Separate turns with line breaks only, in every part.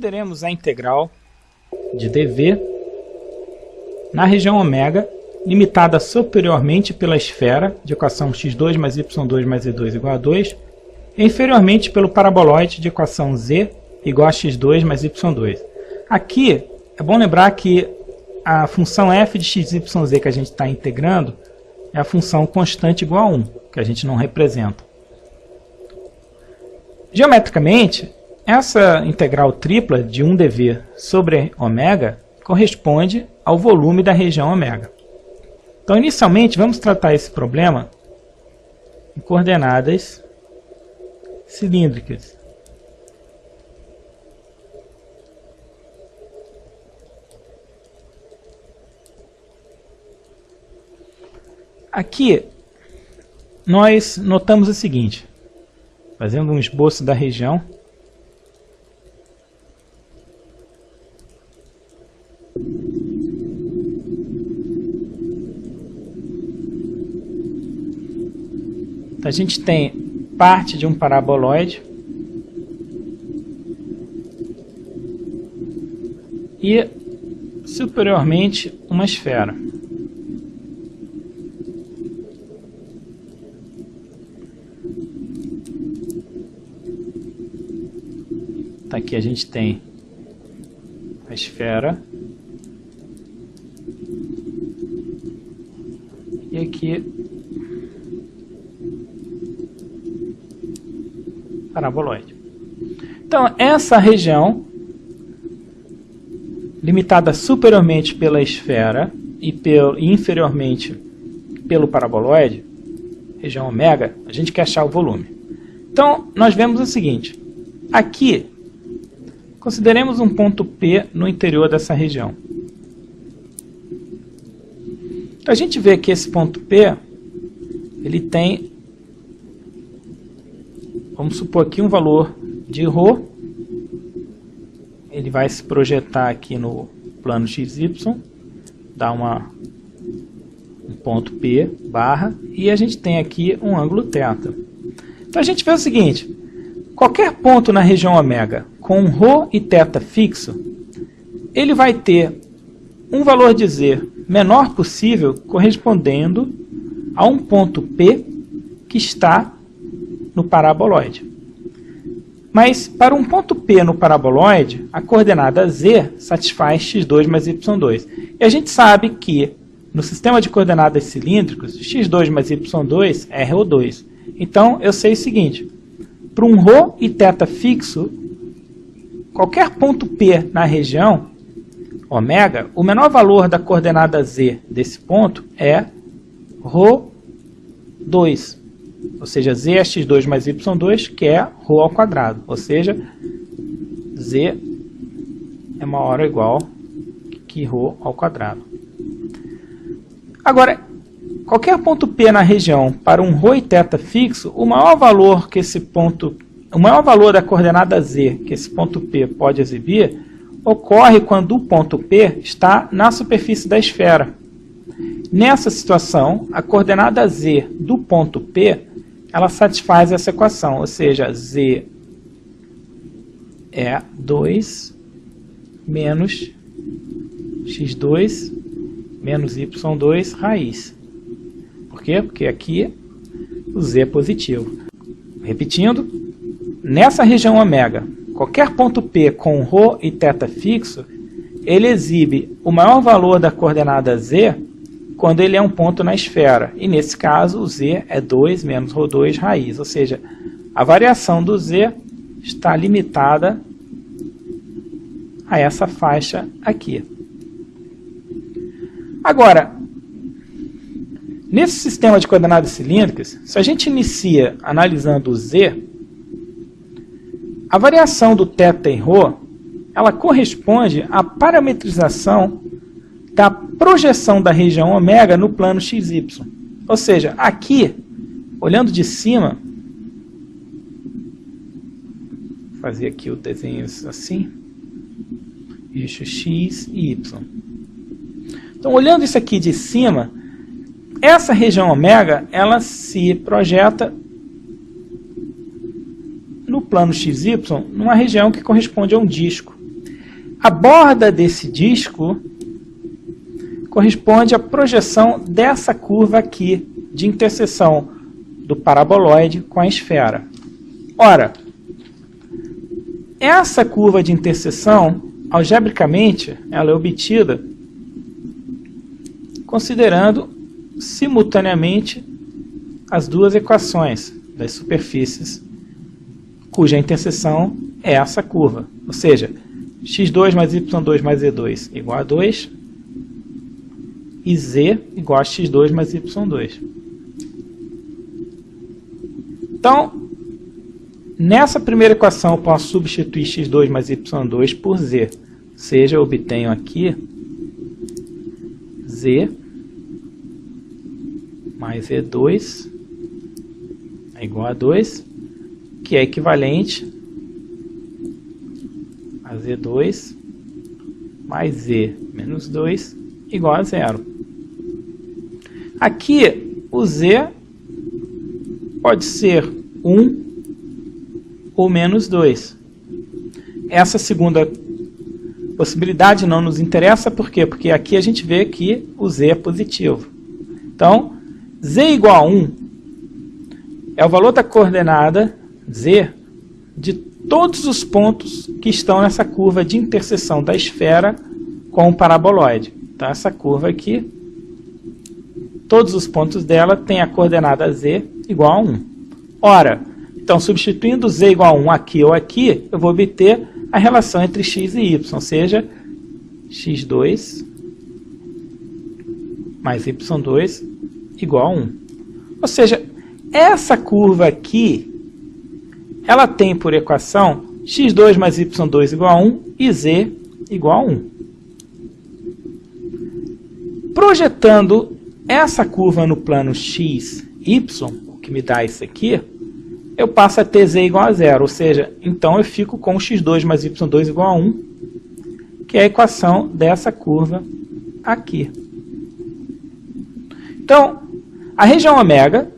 Consideremos a integral de dv na região ômega, limitada superiormente pela esfera de equação x2 mais y2 mais z2 igual a 2, e inferiormente pelo paraboloide de equação z igual a x2 mais y2. Aqui é bom lembrar que a função f de x, y, z que a gente está integrando é a função constante igual a 1, que a gente não representa. Geometricamente, essa integral tripla de 1dv sobre ômega corresponde ao volume da região ômega. Então, inicialmente, vamos tratar esse problema em coordenadas cilíndricas. Aqui, nós notamos o seguinte, fazendo um esboço da região. A gente tem parte de um paraboloide e superiormente uma esfera. Aqui a gente tem a esfera e aqui paraboloide. Então, essa região, limitada superiormente pela esfera e inferiormente pelo paraboloide, região ômega, a gente quer achar o volume. Então, nós vemos o seguinte, aqui, consideremos um ponto P no interior dessa região. Então, a gente vê que esse ponto P, ele tem, vamos supor aqui um valor de ρ, ele vai se projetar aqui no plano XY, dá um ponto P barra, e a gente tem aqui um ângulo θ. Então a gente vê o seguinte, qualquer ponto na região ômega com ρ e θ fixo, ele vai ter um valor de z menor possível correspondendo a um ponto P que está no paraboloide. Mas para um ponto P no paraboloide, a coordenada z satisfaz x2 mais y2. E a gente sabe que no sistema de coordenadas cilíndricos, x2 mais y2 é ρ2. Então eu sei o seguinte, para um ρ e θ fixo, qualquer ponto P na região ômega, o menor valor da coordenada z desse ponto é ρ2. Ou seja, z é x2 mais y2, que é ρ ao quadrado. Ou seja, z é maior ou igual que ρ ao quadrado. Agora, qualquer ponto P na região para um ρ e θ fixo, o maior valor da coordenada z que esse ponto P pode exibir ocorre quando o ponto P está na superfície da esfera. Nessa situação, a coordenada z do ponto P, ela satisfaz essa equação, ou seja, z é 2 menos x2 menos y2 raiz. Por quê? Porque aqui o z é positivo. Repetindo, nessa região ômega, qualquer ponto P com ρ e θ fixo, ele exibe o maior valor da coordenada z quando ele é um ponto na esfera. E nesse caso, o z é 2 menos ρ2 raiz. Ou seja, a variação do z está limitada a essa faixa aqui. Agora, nesse sistema de coordenadas cilíndricas, se a gente inicia analisando o z, a variação do θ em ρ, ela corresponde à parametrização da projeção da região ômega no plano XY. Ou seja, aqui, olhando de cima, vou fazer aqui o desenho assim, eixo X e Y. Então, olhando isso aqui de cima, essa região ômega, ela se projeta no plano XY, numa região que corresponde a um disco. a borda desse disco corresponde à projeção dessa curva aqui, de interseção do paraboloide com a esfera. Ora, essa curva de interseção, algebricamente, ela é obtida considerando simultaneamente as duas equações das superfícies cuja interseção é essa curva. Ou seja, x2 mais y2 mais z2 igual a 2 e z igual a x2 mais y2. Então, nessa primeira equação eu posso substituir x2 mais y2 por z. Ou seja, eu obtenho aqui z mais z2 é igual a 2, que é equivalente a z2 mais z menos 2 igual a 0. Aqui o z pode ser 1 ou menos 2. Essa segunda possibilidade não nos interessa, por quê? Porque aqui a gente vê que o z é positivo. Então, z igual a 1 é o valor da coordenada z de todos os pontos que estão nessa curva de interseção da esfera com o paraboloide. Então, essa curva aqui, todos os pontos dela têm a coordenada z igual a 1. Ora, então, substituindo z igual a 1 aqui ou aqui, eu vou obter a relação entre x e y, ou seja, x2 mais y2 igual a 1. Ou seja, essa curva aqui, ela tem por equação x2 mais y2 igual a 1 e z igual a 1. Projetando essa curva no plano x, y, o que me dá isso aqui, eu passo a ter z igual a 0, ou seja, então eu fico com x2 mais y2 igual a 1, que é a equação dessa curva aqui. Então, a região ômega,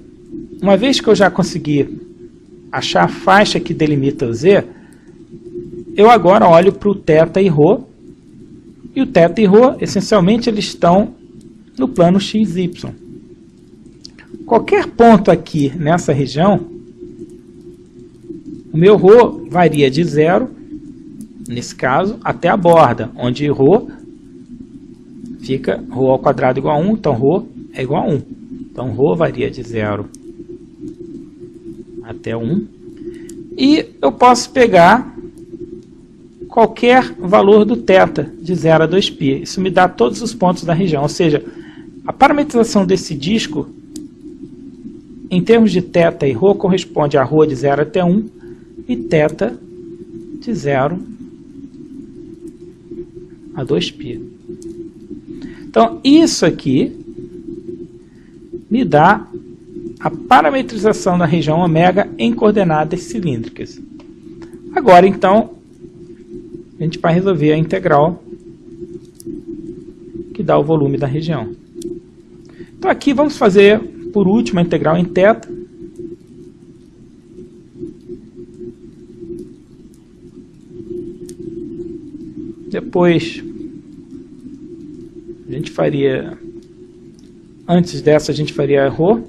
uma vez que eu já consegui achar a faixa que delimita o z, eu agora olho para o θ e ρ, e o θ e ρ, essencialmente, eles estão no plano xy. Qualquer ponto aqui nessa região, o meu ρ varia de 0, nesse caso, até a borda, onde ρ fica ρ ao quadrado igual a 1, então ρ é igual a 1. Então, ρ varia de 0 até 1. E eu posso pegar qualquer valor do θ, de 0 a 2π. Isso me dá todos os pontos da região. Ou seja, a parametrização desse disco, em termos de θ e ρ, corresponde a ρ de 0 até 1 e θ de 0 a 2π. Então, isso aqui me dá a parametrização da região ômega em coordenadas cilíndricas. Agora, então, a gente vai resolver a integral que dá o volume da região. Então, aqui vamos fazer, por último, a integral em θ. Depois, a gente faria, antes dessa, a gente faria ρ.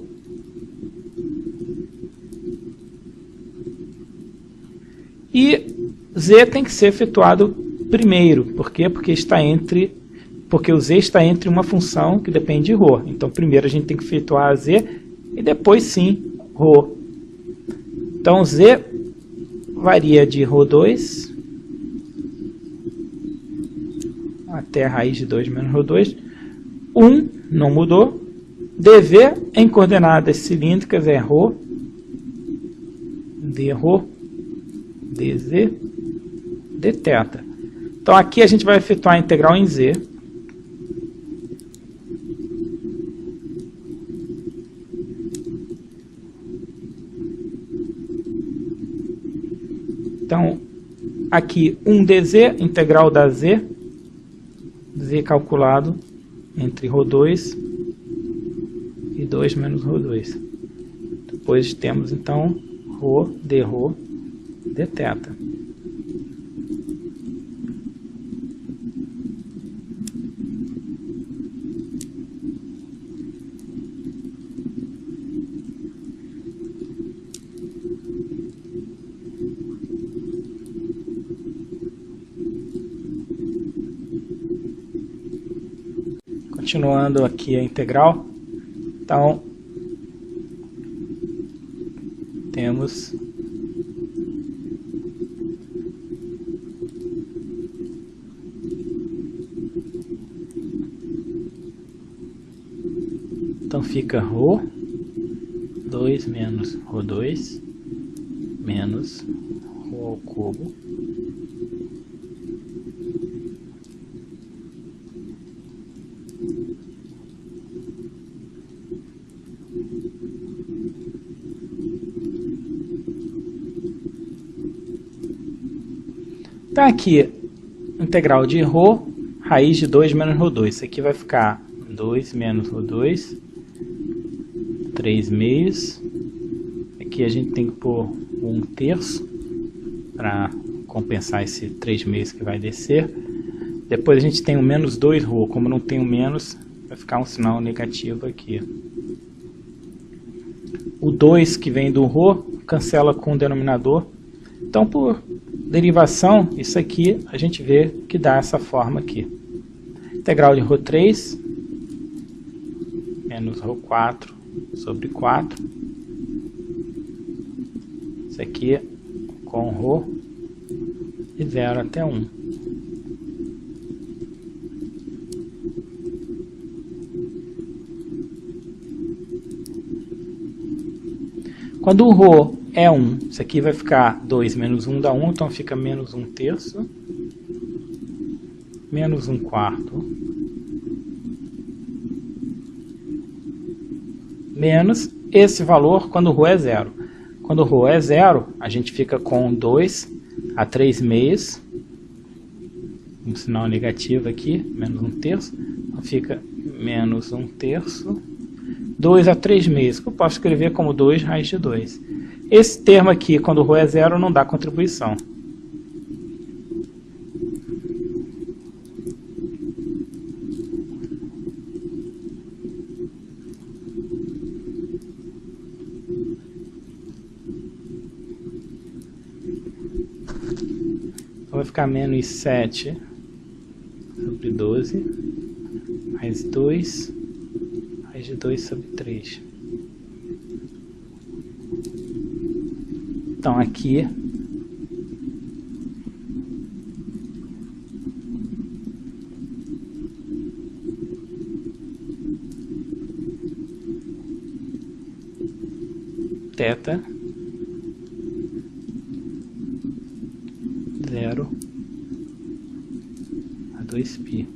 E z tem que ser efetuado primeiro. Por quê? Porque o z está entre uma função que depende de ρ. Então, primeiro a gente tem que efetuar a z e depois sim ρ. Então, z varia de ρ2 até a raiz de 2 menos ρ2. 1 não mudou. dv em coordenadas cilíndricas é ρ, dρ, dz, dθ. Então aqui a gente vai efetuar a integral em z. Então aqui 1dz, integral da z, z calculado entre ρ2 e 2 menos ρ2. Depois temos então ρ, dρ, dθ. Continuando aqui a integral, então temos fica ρ2 menos ρ2 menos ρ ao cubo Então aqui, integral de ρ, raiz de 2 menos ρ2. Isso aqui vai ficar 2 menos ρ2, 3 meios. Aqui a gente tem que pôr 1/3 para compensar esse 3 meios que vai descer. Depois a gente tem o menos 2ρ. Como não tem o menos, vai ficar um sinal negativo aqui. O 2 que vem do ρ cancela com o denominador. Então, por derivação, isso aqui a gente vê que dá essa forma aqui. Integral de ρ3 menos ρ4 sobre 4. Isso aqui com ρ de 0 até 1. Quando o ρ é 1, isso aqui vai ficar 2 menos 1 dá 1, então fica menos 1/3, menos 1/4, menos esse valor quando o ρ é 0. Quando o ρ é 0, a gente fica com 2 a 3 meios, um sinal negativo aqui, menos 1/3, então fica menos 1/3, 2 a 3 meios, que eu posso escrever como 2 raiz de 2. Esse termo aqui, quando o ρ é 0, não dá contribuição. Então vai ficar menos 7 sobre 12, mais 2, raiz de 2 sobre 3. Então aqui θ 0 a 2π.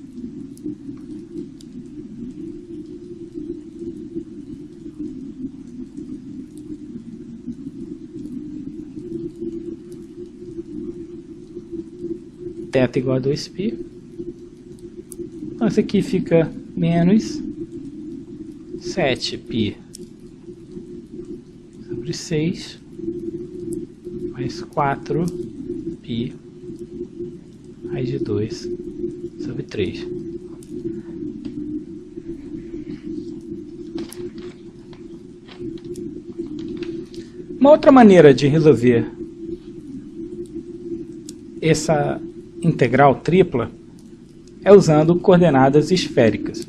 θ igual a 2π. Então isso aqui fica menos 7π sobre 6 mais 4π raiz de 2 sobre 3. Uma outra maneira de resolver essa integral tripla é usando coordenadas esféricas.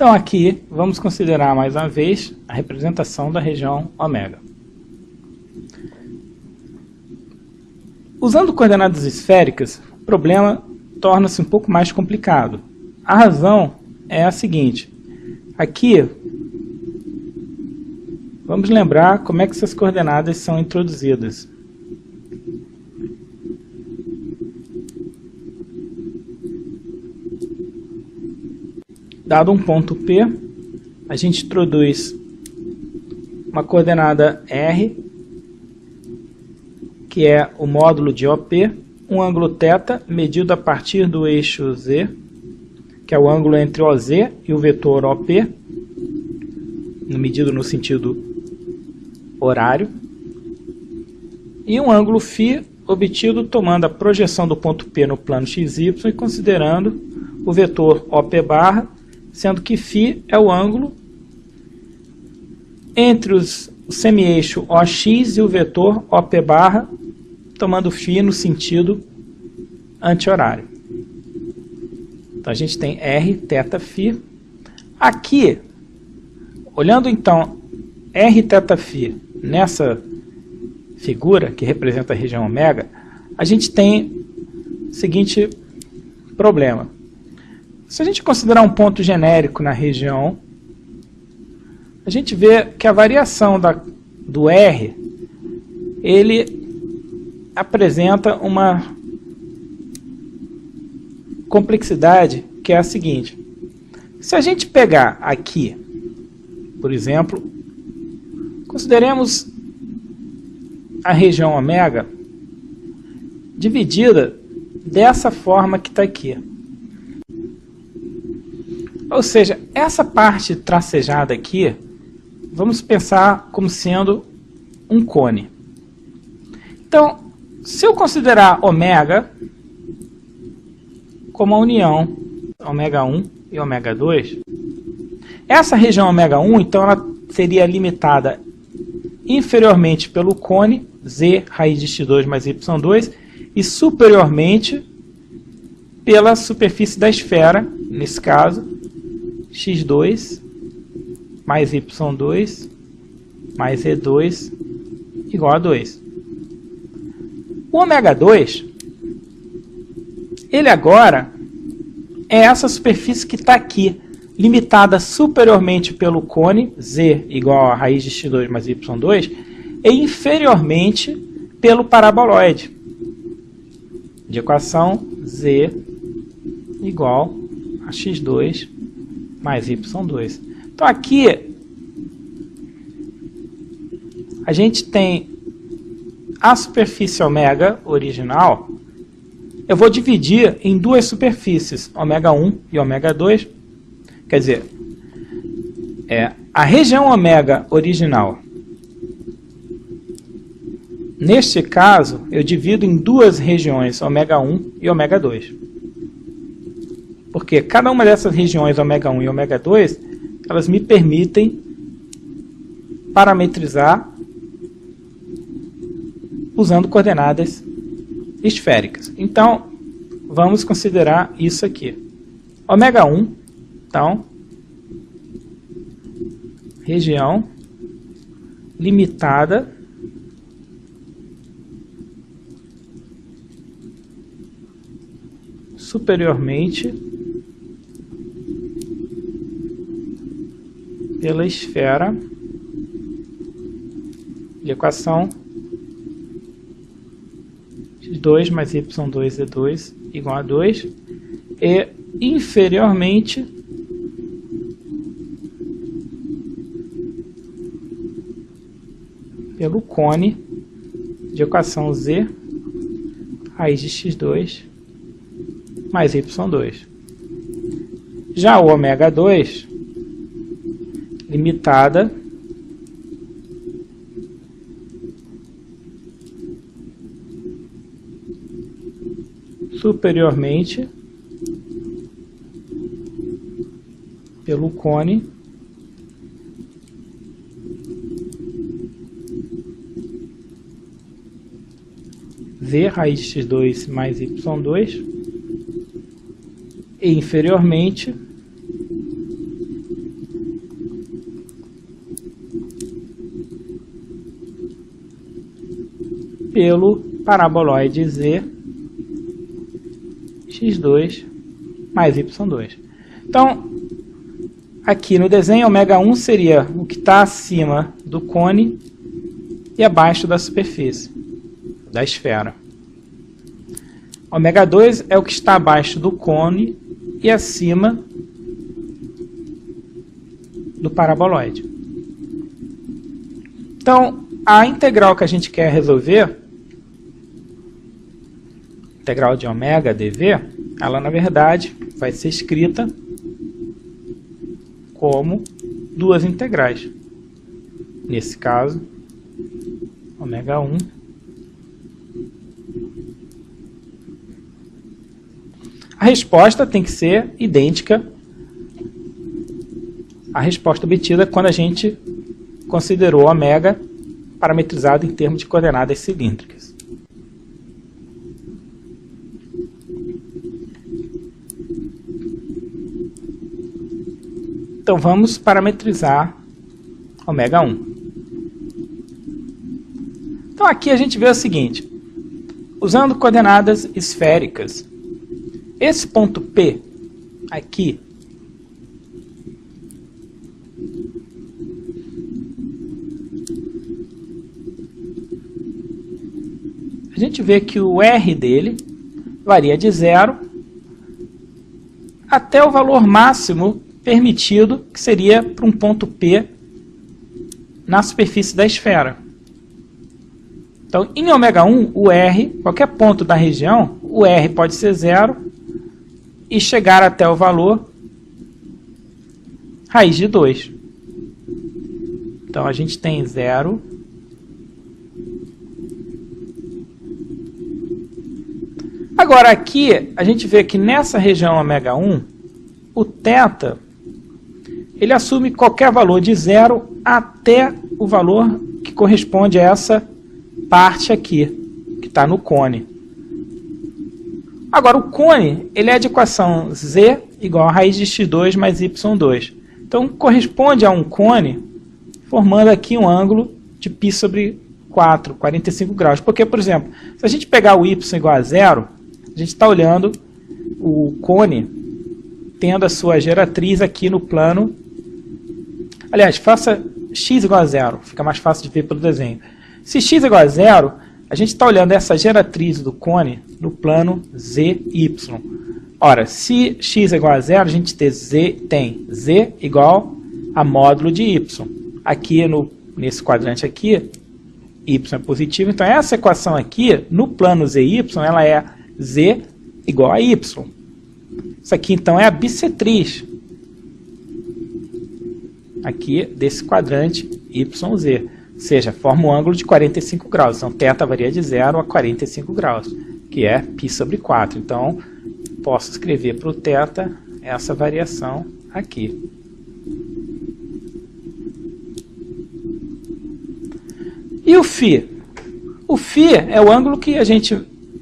Então aqui vamos considerar mais uma vez a representação da região ômega. Usando coordenadas esféricas, o problema torna-se um pouco mais complicado. A razão é a seguinte: aqui vamos lembrar como é que essas coordenadas são introduzidas. Dado um ponto P, a gente introduz uma coordenada R, que é o módulo de OP, um ângulo θ medido a partir do eixo Z, que é o ângulo entre OZ e o vetor OP, medido no sentido horário, e um ângulo φ obtido tomando a projeção do ponto P no plano XY e considerando o vetor OP barra, sendo que φ é o ângulo entre o semi-eixo OX e o vetor OP barra, tomando φ no sentido anti-horário. Então a gente tem R, θ, φ. Aqui, olhando então R, θ, φ nessa figura, que representa a região ômega, a gente tem o seguinte problema. Se a gente considerar um ponto genérico na região, a gente vê que a variação do R, ele apresenta uma complexidade que é a seguinte. Se a gente pegar aqui, por exemplo, consideremos a região ômega dividida dessa forma que está aqui. Ou seja, essa parte tracejada aqui, vamos pensar como sendo um cone. Então, se eu considerar ômega como a união ômega 1 e ômega 2, essa região ômega 1, então, ela seria limitada inferiormente pelo cone, z raiz de x2 mais y2, e superiormente pela superfície da esfera, nesse caso, x2 mais y2 mais e2 igual a 2. O ômega 2, ele agora é essa superfície que está aqui, limitada superiormente pelo cone, z igual a raiz de x2 mais y2, e inferiormente pelo paraboloide, de equação z igual a x2 mais y2. Então aqui a gente tem a superfície ômega original. Eu vou dividir em duas superfícies, ômega 1 e ômega 2. Quer dizer, a região ômega original. Neste caso, eu divido em duas regiões, ômega 1 e ômega 2. Porque cada uma dessas regiões, ômega 1 e ômega 2, elas me permitem parametrizar usando coordenadas esféricas. Então, vamos considerar isso aqui. Ômega 1, então, região limitada superiormente pela esfera de equação x2 mais y2 e2 igual a 2, e inferiormente pelo cone de equação z raiz de x2 mais y2. Já o ômega 2, limitada superiormente pelo cone z raiz de x2 mais y2 e inferiormente pelo paraboloide z x2 mais y2. Então, aqui no desenho, ômega 1 seria o que está acima do cone e abaixo da superfície, da esfera. Ômega 2 é o que está abaixo do cone e acima do paraboloide. Então, a integral que a gente quer resolver, integral de ômega dv, ela na verdade vai ser escrita como duas integrais. Nesse caso, ômega 1 a resposta tem que ser idêntica à resposta obtida quando a gente considerou ômega parametrizado em termos de coordenadas cilíndricas. Então vamos parametrizar ômega 1. Então aqui a gente vê o seguinte, usando coordenadas esféricas, esse ponto P aqui a gente vê que o R dele varia de 0 até o valor máximo permitido, que seria para um ponto P na superfície da esfera. Então, em ômega 1, o R, qualquer ponto da região, o R pode ser 0 e chegar até o valor raiz de 2. Então, a gente tem 0. Agora, aqui, a gente vê que nessa região ômega 1, o θ, ele assume qualquer valor de 0 até o valor que corresponde a essa parte aqui, que está no cone. Agora, o cone, ele é de equação z igual a raiz de x2 mais y2. Então, corresponde a um cone, formando aqui um ângulo de π sobre 4, 45 graus. Porque, por exemplo, se a gente pegar o y igual a 0, a gente está olhando o cone tendo a sua geratriz aqui no plano. Aliás, faça x igual a 0, fica mais fácil de ver pelo desenho. Se x igual a 0, a gente está olhando essa geratriz do cone no plano ZY. Ora, se x é igual a 0, a gente tem z igual a módulo de y. Aqui nesse quadrante aqui, y é positivo, então essa equação aqui, no plano ZY, ela é z igual a y. Isso aqui então é a bissetriz aqui desse quadrante YZ. Ou seja, forma um ângulo de 45 graus. Então, θ varia de 0 a 45 graus, que é π sobre 4. Então, posso escrever para o θ essa variação aqui. E o φ? O φ é o ângulo que a gente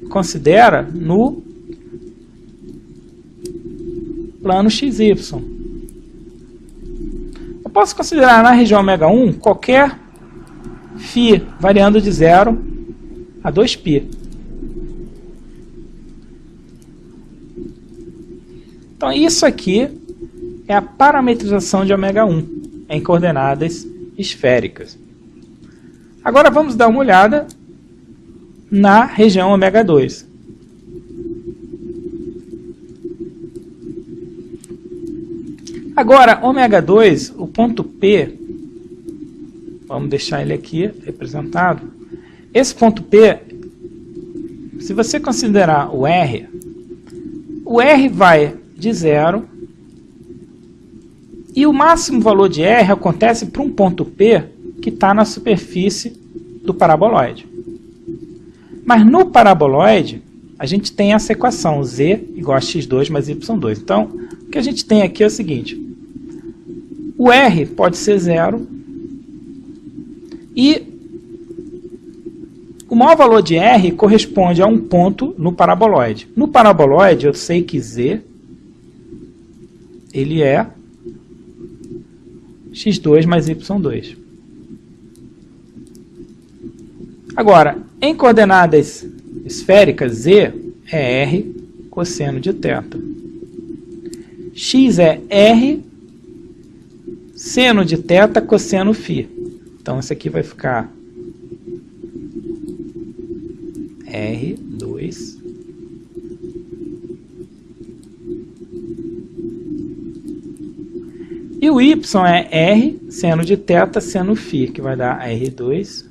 considera no plano XY. Eu posso considerar na região ômega 1 qualquer φ variando de 0 a 2π. Então, isso aqui é a parametrização de ômega 1 em coordenadas esféricas. Agora vamos dar uma olhada na região ômega 2. Agora, ômega 2, o ponto P, vamos deixar ele aqui representado. Esse ponto P, se você considerar o R vai de 0 e o máximo valor de R acontece para um ponto P que está na superfície do paraboloide. Mas no paraboloide, a gente tem essa equação, z igual a x2 mais y2. Então, o que a gente tem aqui é o seguinte, o R pode ser 0 e o maior valor de R corresponde a um ponto no paraboloide. No paraboloide, eu sei que z ele é x2 mais y2. Agora, em coordenadas esféricas, z é r cosseno de θ. X é r seno de θ cosseno φ. Então, isso aqui vai ficar R2 e o o y é R seno de θ seno φ, que vai dar R2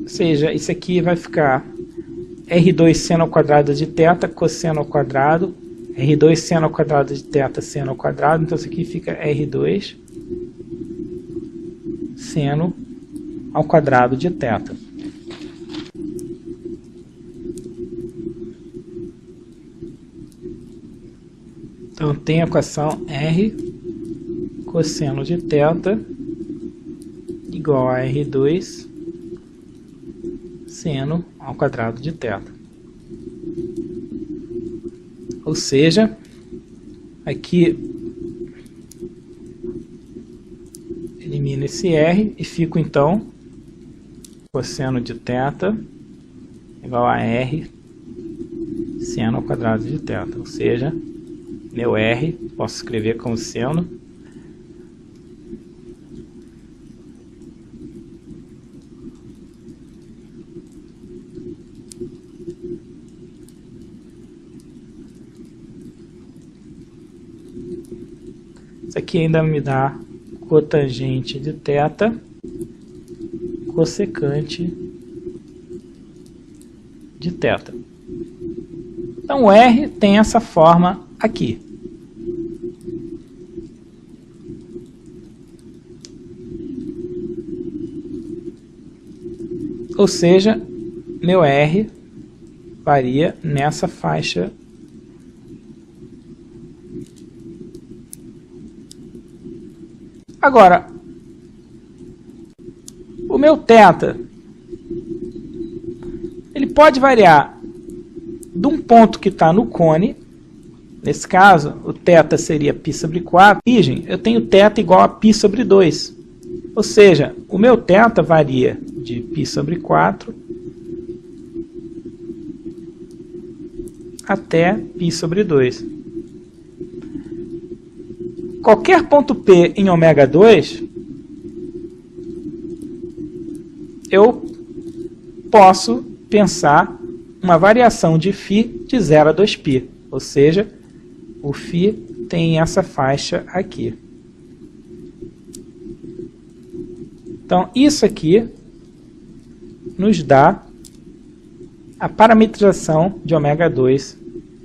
ou seja, isso aqui vai ficar R2 seno ao quadrado de θ cosseno ao quadrado, R2 seno ao quadrado de θ seno ao quadrado, então isso aqui fica R2 seno ao quadrado de θ. Então tem a equação R cosseno de θ igual a R2 seno ao quadrado de θ. Ou seja, aqui elimino esse R e fico então cosseno de θ igual a R seno ao quadrado de θ. Ou seja, meu R posso escrever como seno isso aqui ainda me dá cotangente de θ, cossecante de θ. Então o R tem essa forma aqui. Ou seja, meu R varia nessa faixa agora. O meu θ ele pode variar de um ponto que está no cone. Nesse caso, o θ seria π sobre 4. Origem, eu tenho θ igual a π sobre 2. Ou seja, o meu θ varia de π sobre 4 até π sobre 2. Qualquer ponto P em ω2, eu posso pensar uma variação de φ de 0 a 2π. Ou seja, o φ tem essa faixa aqui. Então, isso aqui nos dá a parametrização de ω2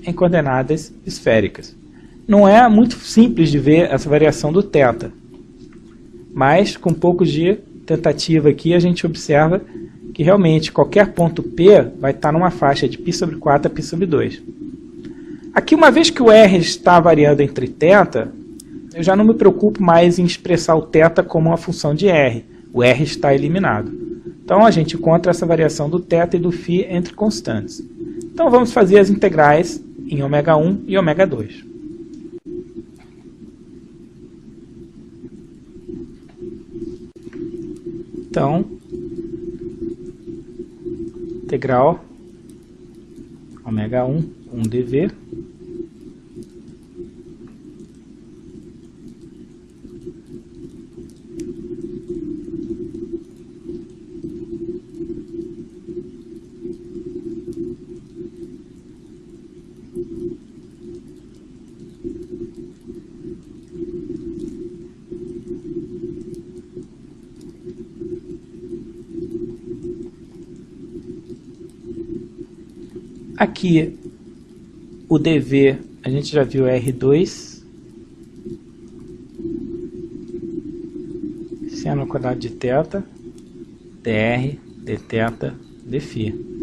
em coordenadas esféricas. Não é muito simples de ver essa variação do θ, mas com um pouco de tentativa aqui a gente observa que realmente qualquer ponto P vai estar numa faixa de π sobre 4 a π sobre 2. Aqui, uma vez que o R está variando entre θ, eu já não me preocupo mais em expressar o θ como uma função de R. O R está eliminado. Então, a gente encontra essa variação do θ e do φ entre constantes. Então, vamos fazer as integrais em ω1 e ω2. Então, integral ω1, 1dv, aqui o dv, a gente já viu R2 seno ao quadrado de θ, dr, dθ, dφ.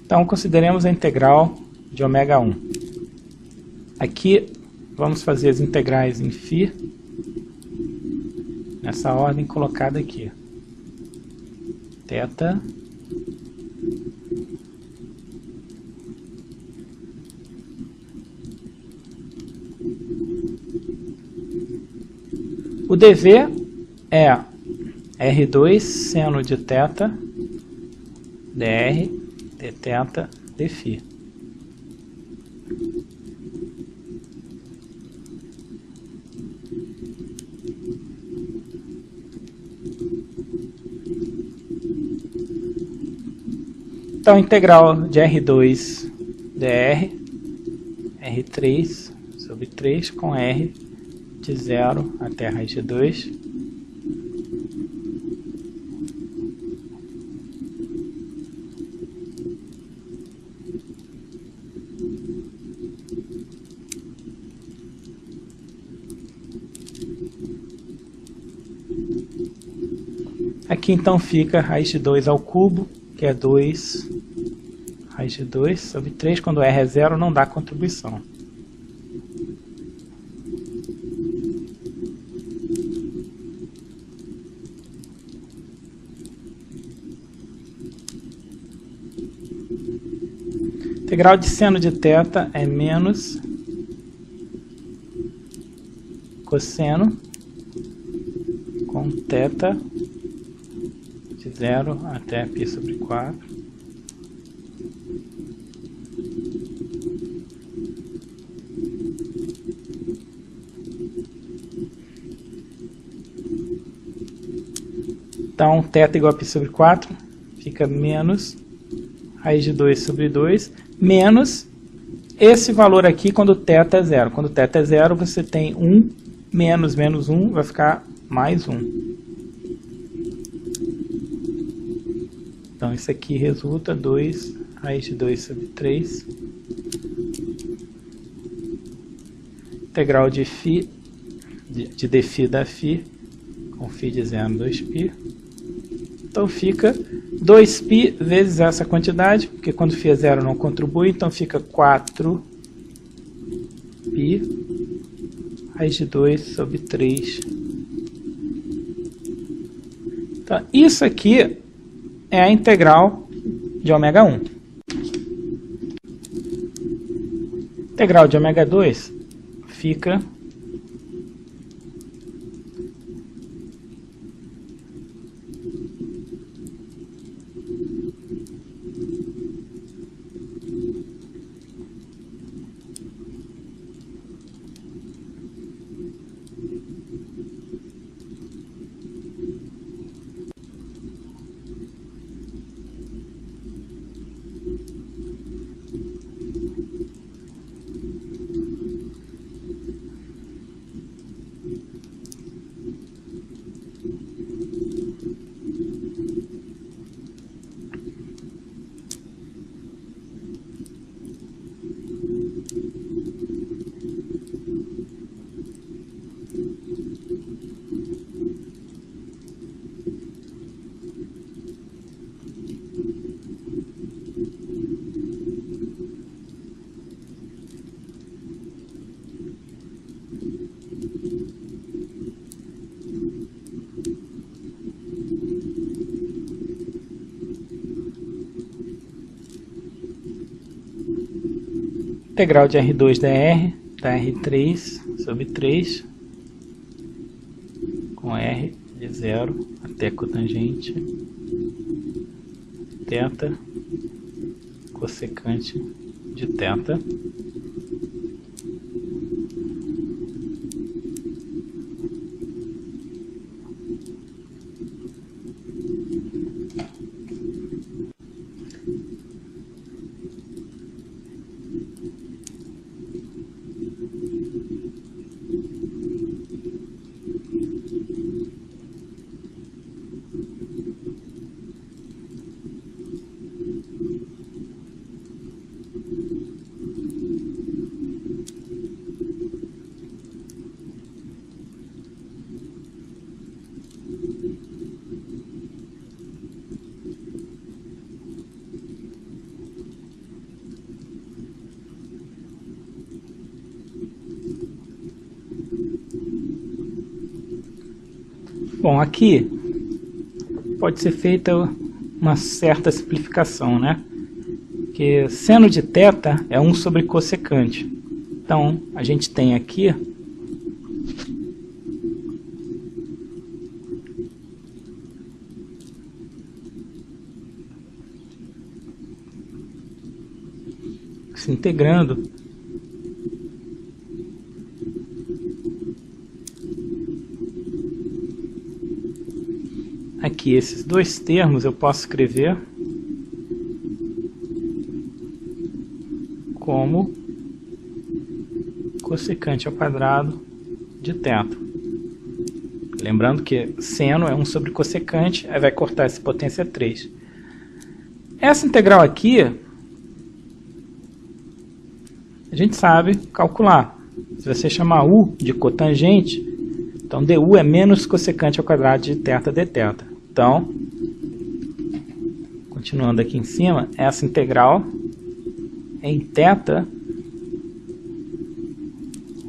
Então, consideremos a integral de ω1. Aqui, vamos fazer as integrais em φ, nessa ordem colocada aqui. Θ, o dv é R2 seno de θ, dr, dθ, dφ. Então, integral de R2 dr, R3 sobre 3 com R de 0 até a raiz de 2. Aqui então fica raiz de 2 ao cubo, que é 2, raiz de 2 sobre 3, quando R é 0 não dá contribuição. Integral de seno de θ é menos cosseno com θ de 0 até π sobre 4. Então, θ igual a π sobre 4, fica menos raiz de 2 sobre 2, menos esse valor aqui quando θ é 0. Quando θ é 0, você tem 1 menos menos 1, vai ficar mais 1. Então, isso aqui resulta 2 raiz de 2 sobre 3. Integral de φ, de dφ da φ, com φ de 0, 2π. Então, fica 2π vezes essa quantidade, porque quando φ é 0 não contribui, então fica 4π raiz de 2 sobre 3. Então, isso aqui é a integral de ω1. Integral de ω2 fica integral de R2 dr, da R3 sobre 3, com R de 0 até cotangente, θ, cossecante de θ. Bom, aqui pode ser feita uma certa simplificação, né? Que seno de θ é 1 sobre cossecante. Então, a gente tem aqui se integrando aqui esses dois termos eu posso escrever como cossecante ao quadrado de θ. Lembrando que seno é 1 sobre cossecante, aí vai cortar essa potência 3. Essa integral aqui, a gente sabe calcular. Se você chamar u de cotangente, então du é menos cossecante ao quadrado de θ dθ. Então, continuando aqui em cima, essa integral em θ,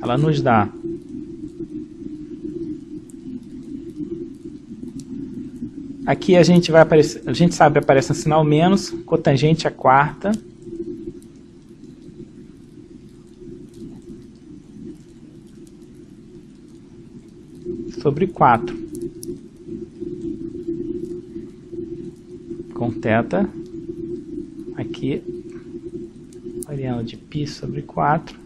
ela nos dá aqui a gente sabe aparece um sinal menos, cotangente à quarta sobre 4 com θ aqui variando de π sobre 4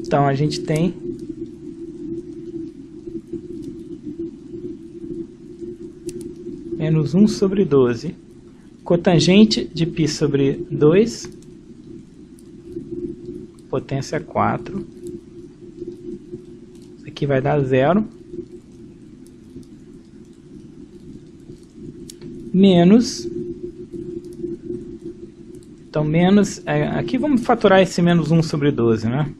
Então, a gente tem menos 1 sobre 12, cotangente de π sobre 2, potência 4, isso aqui vai dar 0, menos, então menos, aqui vamos fatorar esse menos 1 sobre 12, né?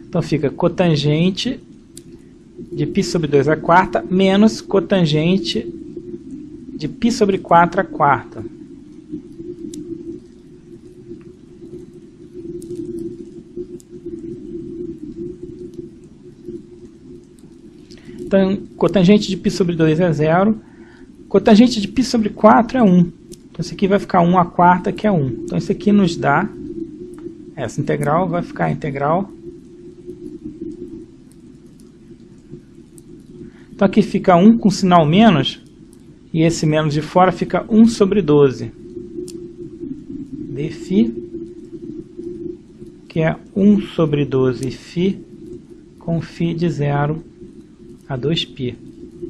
Então fica cotangente de π sobre 2 à quarta menos cotangente de π sobre 4 à quarta. Então, cotangente de π sobre 2 é 0. Cotangente de π sobre 4 é 1. Então, isso aqui vai ficar 1 à quarta, que é 1. Então, isso aqui nos dá, essa integral vai ficar a integral. Então aqui fica 1 com sinal menos, e esse menos de fora fica 1 sobre 12. dφ, que é 1 sobre 12 φ, com φ de 0 a 2π,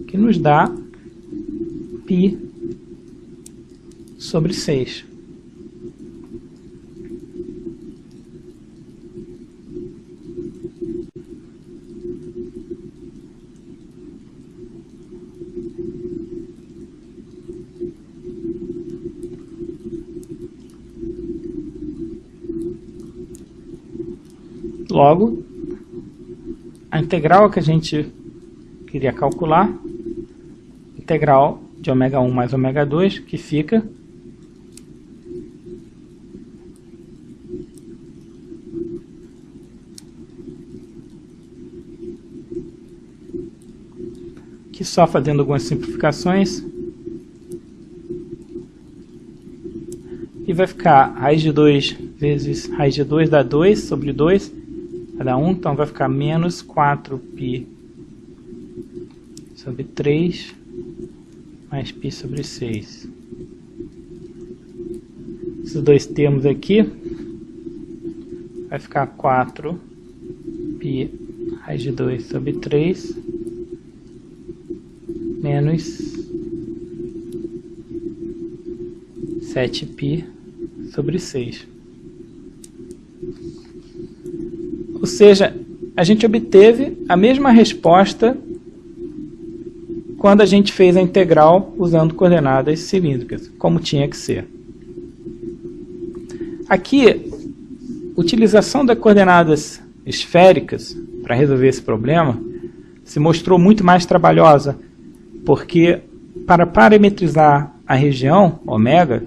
que nos dá π sobre 6. Logo, a integral que a gente queria calcular, integral de ω1 mais ω2, que fica que só fazendo algumas simplificações, e vai ficar raiz de 2 vezes raiz de 2 dá 2 sobre 2, vai dar 1, então vai ficar menos 4π sobre 3 mais π sobre 6. Esses dois termos aqui vai ficar 4π raiz de 2 sobre 3 menos 7π sobre 6. Ou seja, a gente obteve a mesma resposta quando a gente fez a integral usando coordenadas cilíndricas, como tinha que ser. Aqui, utilização das coordenadas esféricas para resolver esse problema se mostrou muito mais trabalhosa, porque para parametrizar a região ômega,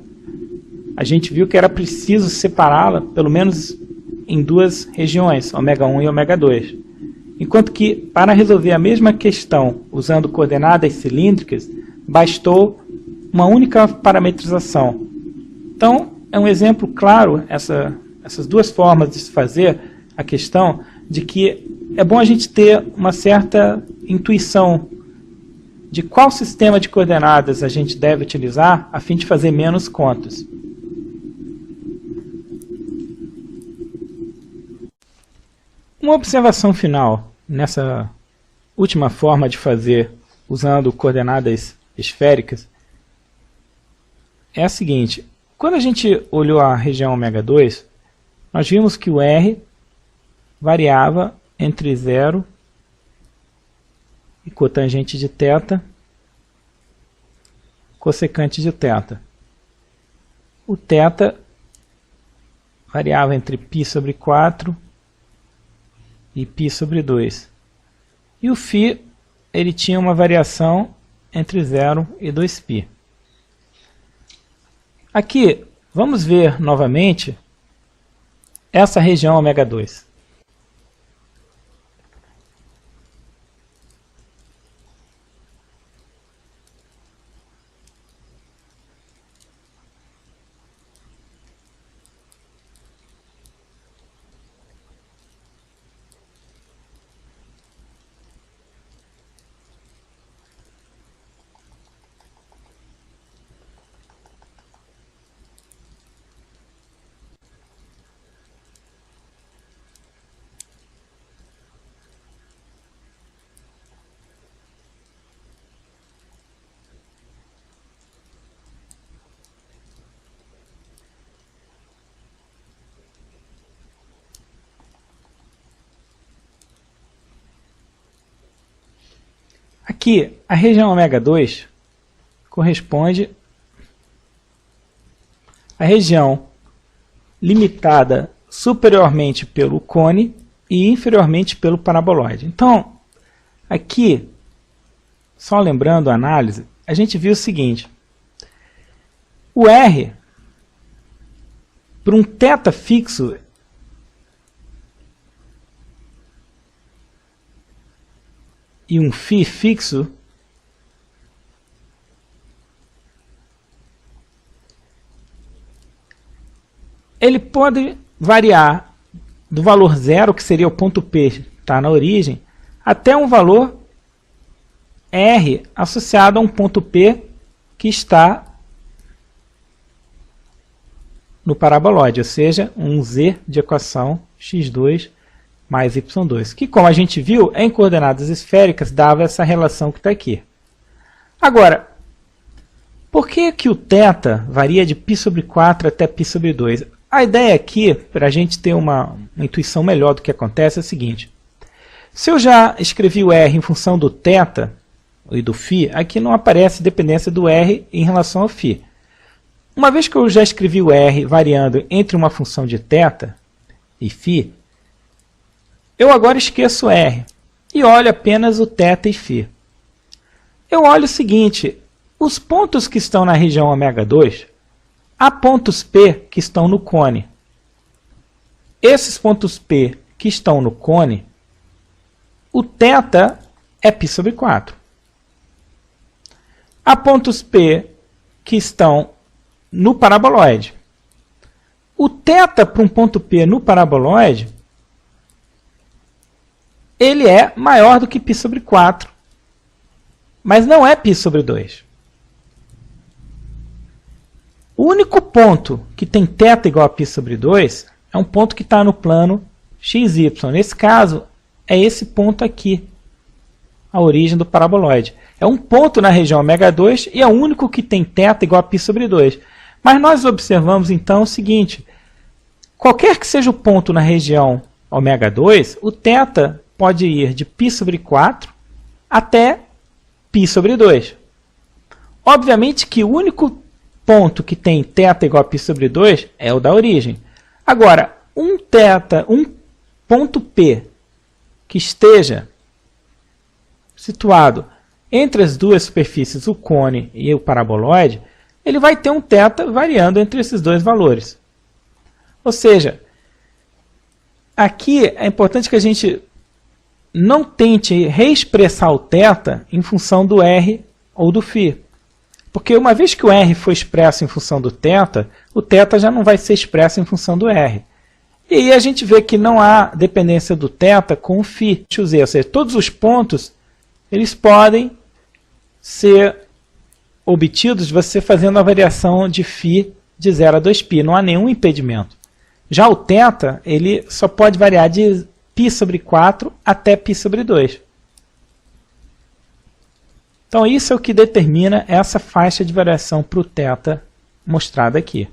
a gente viu que era preciso separá-la pelo menos em duas regiões, ω1 e ω2. Enquanto que, para resolver a mesma questão usando coordenadas cilíndricas, bastou uma única parametrização. Então, é um exemplo claro, essas duas formas de se fazer a questão, de que é bom a gente ter uma certa intuição de qual sistema de coordenadas a gente deve utilizar a fim de fazer menos contas. Uma observação final nessa última forma de fazer usando coordenadas esféricas é a seguinte: quando a gente olhou a região ômega 2, nós vimos que o R variava entre 0 e cotangente de θ, cossecante de θ. O θ variava entre π sobre 4 e π sobre 2. E o φ, ele tinha uma variação entre 0 e 2π. Aqui, vamos ver novamente essa região ômega 2. Aqui, a região ômega 2 corresponde à região limitada superiormente pelo cone e inferiormente pelo paraboloide. Então, aqui, só lembrando a análise, a gente viu o seguinte: o R, para um θ fixo, e um φ fixo, ele pode variar do valor 0, que seria o ponto P, está na origem, até um valor R associado a um ponto P que está no paraboloide, ou seja, um Z de equação x2 mais y2, que, como a gente viu, em coordenadas esféricas dava essa relação que está aqui. Agora, por que o θ varia de π sobre 4 até π sobre 2? A ideia aqui, para a gente ter uma intuição melhor do que acontece, é a seguinte: se eu já escrevi o R em função do θ e do φ, aqui não aparece dependência do R em relação ao φ. Uma vez que eu já escrevi o R variando entre uma função de θ e φ, eu agora esqueço o R e olho apenas o θ e φ. Eu olho o seguinte: os pontos que estão na região ômega 2, há pontos P que estão no cone. Esses pontos P que estão no cone, o θ é π sobre 4. Há pontos P que estão no paraboloide. O θ para um ponto P no paraboloide, ele é maior do que π sobre 4, mas não é π sobre 2. O único ponto que tem θ igual a π sobre 2 é um ponto que está no plano xy. Nesse caso, é esse ponto aqui, a origem do paraboloide. É um ponto na região ômega 2 e é o único que tem θ igual a π sobre 2. Mas nós observamos então o seguinte: qualquer que seja o ponto na região ômega 2, o θ pode ir de π sobre 4 até π sobre 2. Obviamente que o único ponto que tem θ igual a π sobre 2 é o da origem. Agora, um ponto P que esteja situado entre as duas superfícies, o cone e o paraboloide, ele vai ter um θ variando entre esses dois valores. Ou seja, aqui é importante que a gente não tente reexpressar o θ em função do R ou do φ. Porque uma vez que o R for expresso em função do θ, o θ já não vai ser expresso em função do R. E aí a gente vê que não há dependência do θ com o φ, ou seja, todos os pontos eles podem ser obtidos você fazendo a variação de φ de 0 a 2π, não há nenhum impedimento. Já o θ, ele só pode variar de π sobre 4 até π sobre 2. Então isso é o que determina essa faixa de variação para o θ mostrada aqui.